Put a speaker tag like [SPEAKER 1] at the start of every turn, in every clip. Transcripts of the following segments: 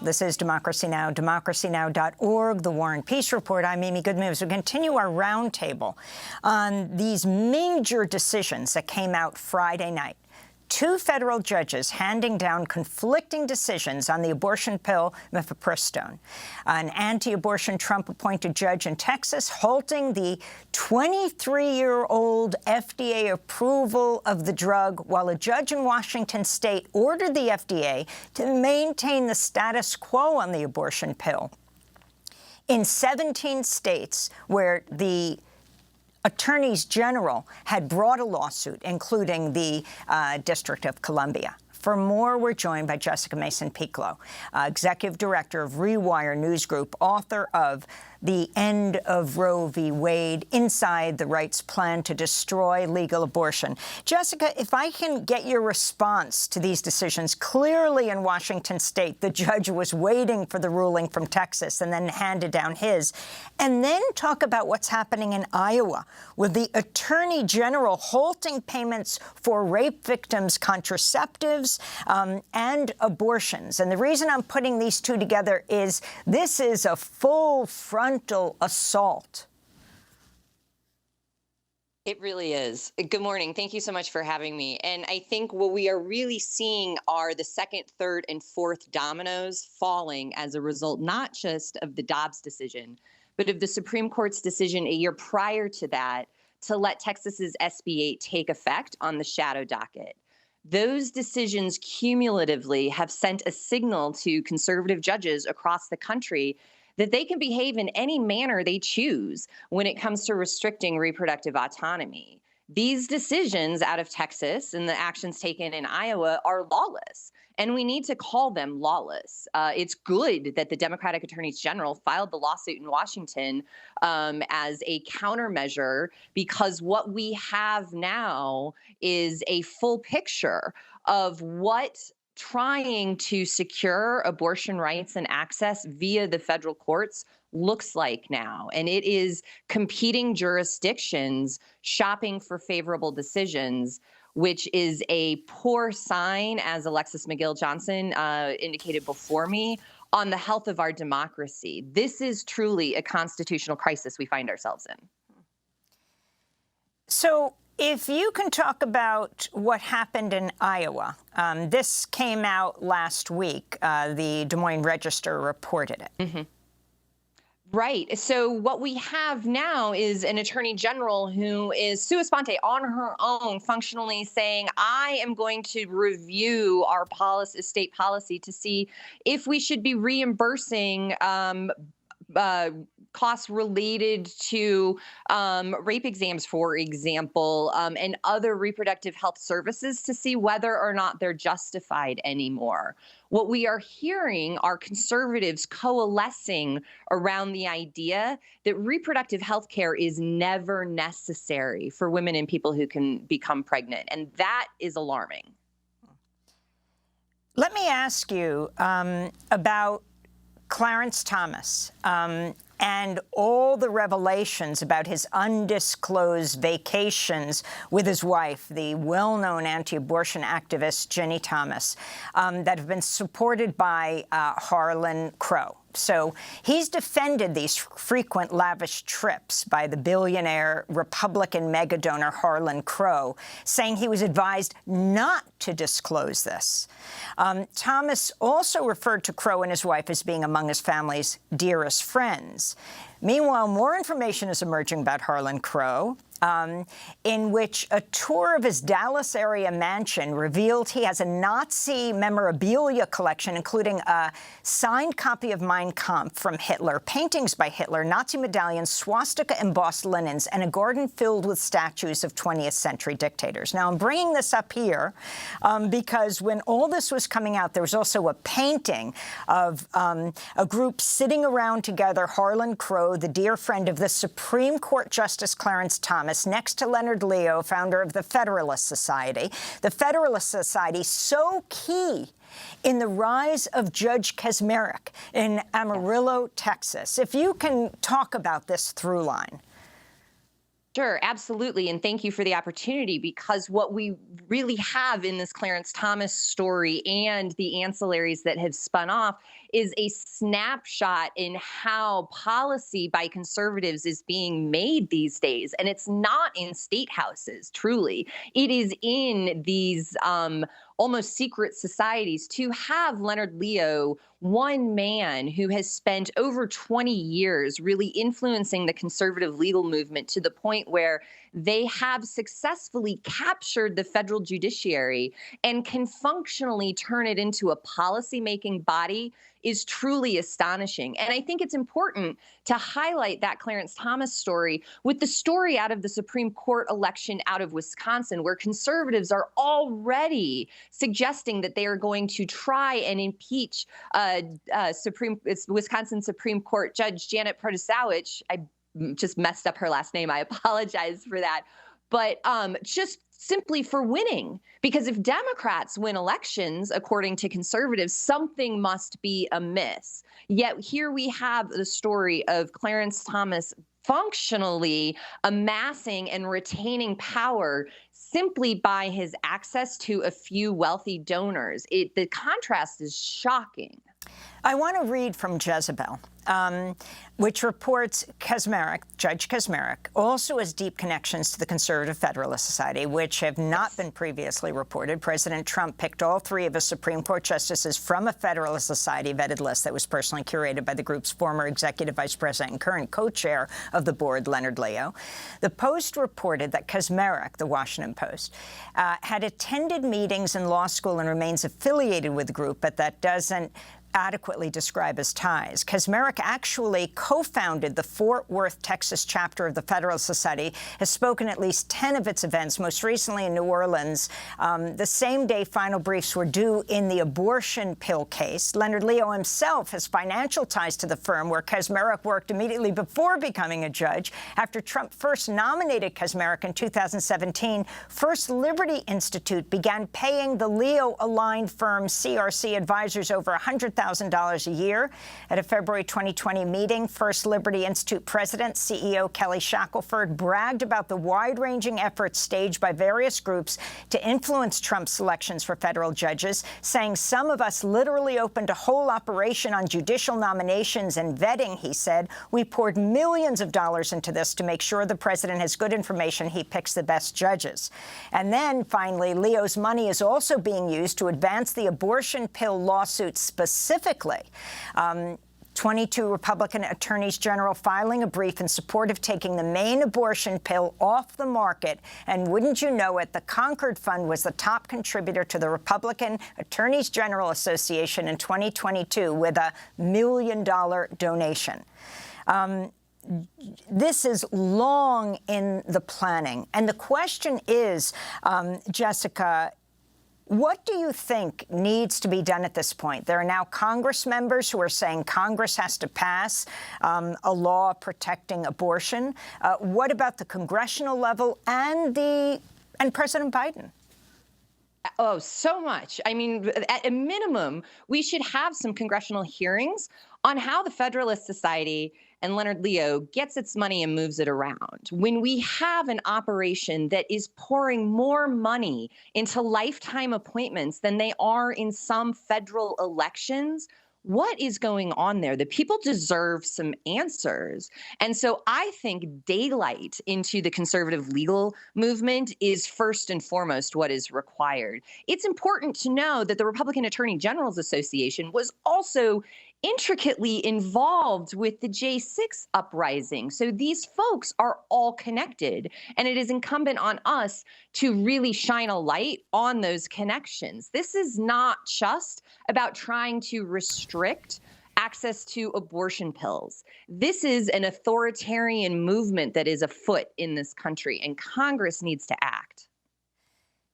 [SPEAKER 1] This is Democracy Now!, democracynow.org, The War and Peace Report. I'm Amy Goodman. As we continue our roundtable on these major decisions that came out Friday night. Two federal judges handing down conflicting decisions on the abortion pill mifepristone. An anti-abortion Trump-appointed judge in Texas halting the 23-year-old FDA approval of the drug, while a judge in Washington state ordered the FDA to maintain the status quo on the abortion pill. In 17 states where the attorneys general had brought a lawsuit, including the District of Columbia. For more, we're joined by Jessica Mason Pieklo, executive director of Rewire News Group, author of The End of Roe v. Wade, Inside the Right's Plan to Destroy Legal Abortion. Jessica, if I can get your response to these decisions. Clearly in Washington state, the judge was waiting for the ruling from Texas and then handed down his. And then talk about what's happening in Iowa, with the attorney general halting payments for rape victims' contraceptives and abortions. And the reason I'm putting these two together is this is a full frontal assault.
[SPEAKER 2] It really is. Good morning. Thank you so much for having me. And I think what we are really seeing are the second, third, and fourth dominoes falling as a result, not just of the Dobbs decision, but of the Supreme Court's decision a year prior to that to let Texas's SB 8 take effect on the shadow docket. Those decisions cumulatively have sent a signal to conservative judges across the country that they can behave in any manner they choose when it comes to restricting reproductive autonomy. These decisions out of Texas and the actions taken in Iowa are lawless, and we need to call them lawless. It's good that the Democratic attorneys general filed the lawsuit in Washington as a countermeasure, because what we have now is a full picture of what trying to secure abortion rights and access via the federal courts looks like now. And it is competing jurisdictions shopping for favorable decisions, which is a poor sign, as Alexis McGill-Johnson indicated before me, on the health of our democracy. This is truly a constitutional crisis we find ourselves in.
[SPEAKER 1] So if you can talk about what happened in Iowa, this came out last week. The Des Moines Register reported it.
[SPEAKER 2] Mm-hmm. Right. So what we have now is an attorney general who is sua sponte, on her own, functionally saying, I am going to review our policy, state policy, to see if we should be reimbursing costs related to rape exams, for example, and other reproductive health services, to see whether or not they're justified anymore. What we are hearing are conservatives coalescing around the idea that reproductive health care is never necessary for women and people who can become pregnant, and that is alarming.
[SPEAKER 1] Let me ask you about Clarence Thomas and all the revelations about his undisclosed vacations with his wife, the well-known anti-abortion activist Ginny Thomas, that have been supported by Harlan Crow. So he's defended these frequent lavish trips by the billionaire Republican megadonor Harlan Crow, saying he was advised not to disclose this. Thomas also referred to Crow and his wife as being among his family's dearest friends. Meanwhile, more information is emerging about Harlan Crow, in which a tour of his Dallas area mansion revealed he has a Nazi memorabilia collection, including a signed copy of Mein Kampf from Hitler, paintings by Hitler, Nazi medallions, swastika-embossed linens, and a garden filled with statues of 20th century dictators. Now, I'm bringing this up here because when all this was coming out, there was also a painting of a group sitting around together, Harlan Crow, the dear friend of the Supreme Court Justice Clarence Thomas, next to Leonard Leo, founder of the Federalist Society. The Federalist Society, so key in the rise of Judge Kaczmarek in Amarillo, Texas. If you can talk about this through line.
[SPEAKER 2] Sure, absolutely. And thank you for the opportunity, because what we really have in this Clarence Thomas story and the ancillaries that have spun off is a snapshot in how policy by conservatives is being made these days. And it's not in state houses, truly. It is in these almost secret societies. To have Leonard Leo, one man who has spent over 20 years really influencing the conservative legal movement to the point where they have successfully captured the federal judiciary and can functionally turn it into a policy-making body, is truly astonishing. And I think it's important to highlight that Clarence Thomas story with the story out of the Supreme Court election out of Wisconsin, where conservatives are already suggesting that they are going to try and impeach Wisconsin Supreme Court Judge Janet Protasiewicz. I just messed up her last name. I apologize for that. But just simply for winning, because if Democrats win elections, according to conservatives, something must be amiss. Yet here we have the story of Clarence Thomas functionally amassing and retaining power simply by his access to a few wealthy donors. The contrast is shocking.
[SPEAKER 1] I want to read from Jezebel, which reports Judge Kaczmarek also has deep connections to the Conservative Federalist Society, which have not been previously reported. President Trump picked all 3 of his Supreme Court justices from a Federalist Society vetted list that was personally curated by the group's former executive vice president and current co-chair of the board, Leonard Leo. The Post reported that Kaczmarek, the Washington Post, had attended meetings in law school and remains affiliated with the group, but that doesn't adequately describe his ties. Kaczmarek actually co-founded the Fort Worth, Texas chapter of the Federalist Society, has spoken at least 10 of its events, most recently in New Orleans. The same day final briefs were due in the abortion pill case. Leonard Leo himself has financial ties to the firm where Kaczmarek worked immediately before becoming a judge. After Trump first nominated Kaczmarek in 2017, First Liberty Institute began paying the Leo-aligned firm CRC advisors over $100,000 a year. At a February 2020 meeting, First Liberty Institute President, CEO Kelly Shackelford bragged about the wide-ranging efforts staged by various groups to influence Trump's selections for federal judges, saying some of us literally opened a whole operation on judicial nominations and vetting, he said. We poured millions of dollars into this to make sure the president has good information he picks the best judges. And then, finally, Leo's money is also being used to advance the abortion pill lawsuit specifically. 22 Republican attorneys general filing a brief in support of taking the main abortion pill off the market. And wouldn't you know it, the Concord Fund was the top contributor to the Republican Attorneys General Association in 2022 with a $1 million donation. This is long in the planning. And the question is, Jessica, what do you think needs to be done at this point? There are now Congress members who are saying Congress has to pass a law protecting abortion. What about the congressional level and President Biden?
[SPEAKER 2] Oh, so much. I mean, at a minimum, we should have some congressional hearings on how the Federalist Society and Leonard Leo gets its money and moves it around. When we have an operation that is pouring more money into lifetime appointments than they are in some federal elections, what is going on there? The people deserve some answers. And so I think daylight into the conservative legal movement is first and foremost what is required. It's important to know that the Republican Attorney General's Association was also intricately involved with the J6 uprising. So these folks are all connected, and it is incumbent on us to really shine a light on those connections. This is not just about trying to restrict access to abortion pills. This is an authoritarian movement that is afoot in this country, and Congress needs to act.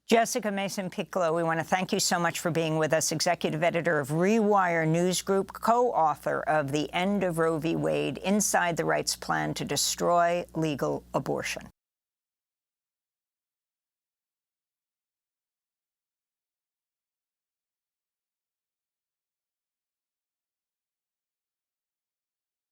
[SPEAKER 1] Jessica Mason Pieklo, we want to thank you so much for being with us, executive editor of Rewire News Group, co-author of The End of Roe v. Wade, Inside the Right's Plan to Destroy Legal Abortion.